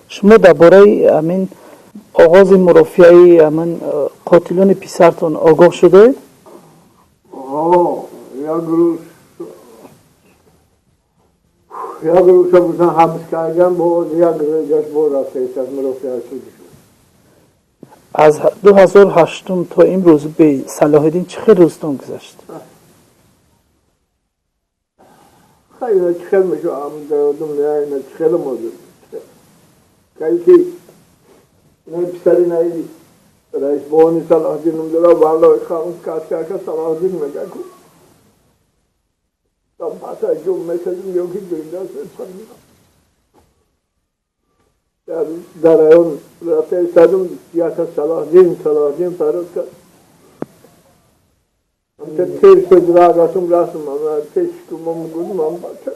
شما درباره همین آغاز مرافعه همین قاتلان پسرتان آگاه شده؟ یک روز بودن حبس کردن باز یک روز باز رفته از مرافعه شده شد. از 2008 تا امروز به صلاح الدین چه روزتون گذشت؟ خیلی چخل میشه دنیا اینا چخل موضوع کایی که نه پسری نه رئیس بانی صلاح الدین نمیداره والله خواهد که صلاح الدین میگه که تا پاسا جو میسازم یکی گرینده است در اون رفته سادم یا صلاح الدین فرود کرد من تیر شد راسم من تیش که من گفتم من بچه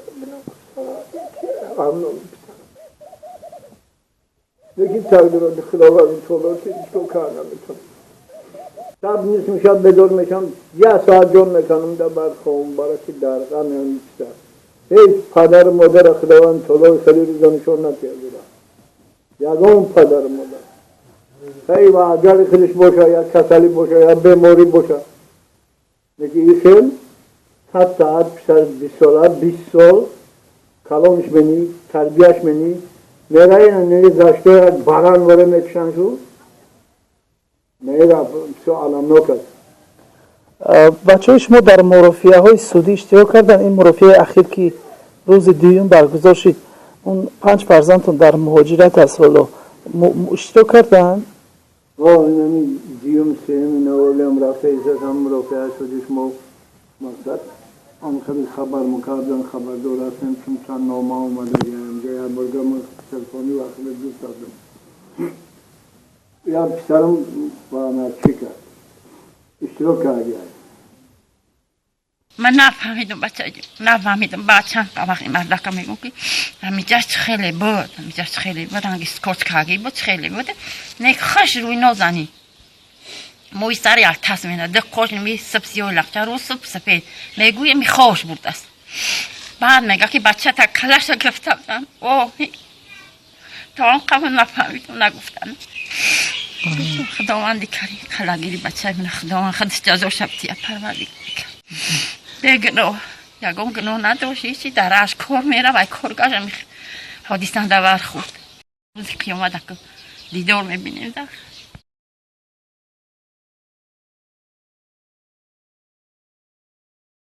امنم لیکن تقدیر خداوند طولات تو کار نمیکنم شب نیست میشم بدور میشم یه ساعت جون میکنم در بعد خوام برای که در غم نیست هیچ پدر مادر خداوند طولات خیلی روزانشون نکرده یگان پدر مادر خیلی و اگر خودش باشه یا کسلی باشه یا بیماری باشه لیکن این خیل حتی پسر 20 سال کلامش بینی تربیهش بینی میره نیری زشته باران وره میکشن شو میره سو علم نکرد. بچه های شما در مرافعه های سعودی اشتراک کردن؟ این مرافعه اخیر که روز دوم برگزار شد اون 5 فرزندتون در مهاجرت است حالا اشتراک کردن؟ این دیوم سیم این اولیم رفته ایزد هم مرافعه سعودیش ما مقصد آن خیلی خبر مکردن خبر دور هستیم چون چند نامه آمده گیم جای برگم تلفنی وقت دوست دادم یا پسرم با من چی کرد اشتراک کردی من نفهمیدم بچه وقتی مدرکه میگم که میجاش خیلی بود هنگی سکوت کاغی بود خیلی بود نیک خوش روی نازنی موی سر یک تصمیمه ده خوش نمی سبزی و لقچه رو سفید میگوی می خوش بود است بعد میگه که بچه تا کلش گرفته بودن تا آن قبل نفهمیدم نگفتن خداوندی کاری کلاگیری بچه من خداوند خودش جزا شبتیه پروردی دیگه یکم گناه نداشتی چی درش کار میره و کارگاش حادثه دور خورد روز قیامت دیدار میبینیم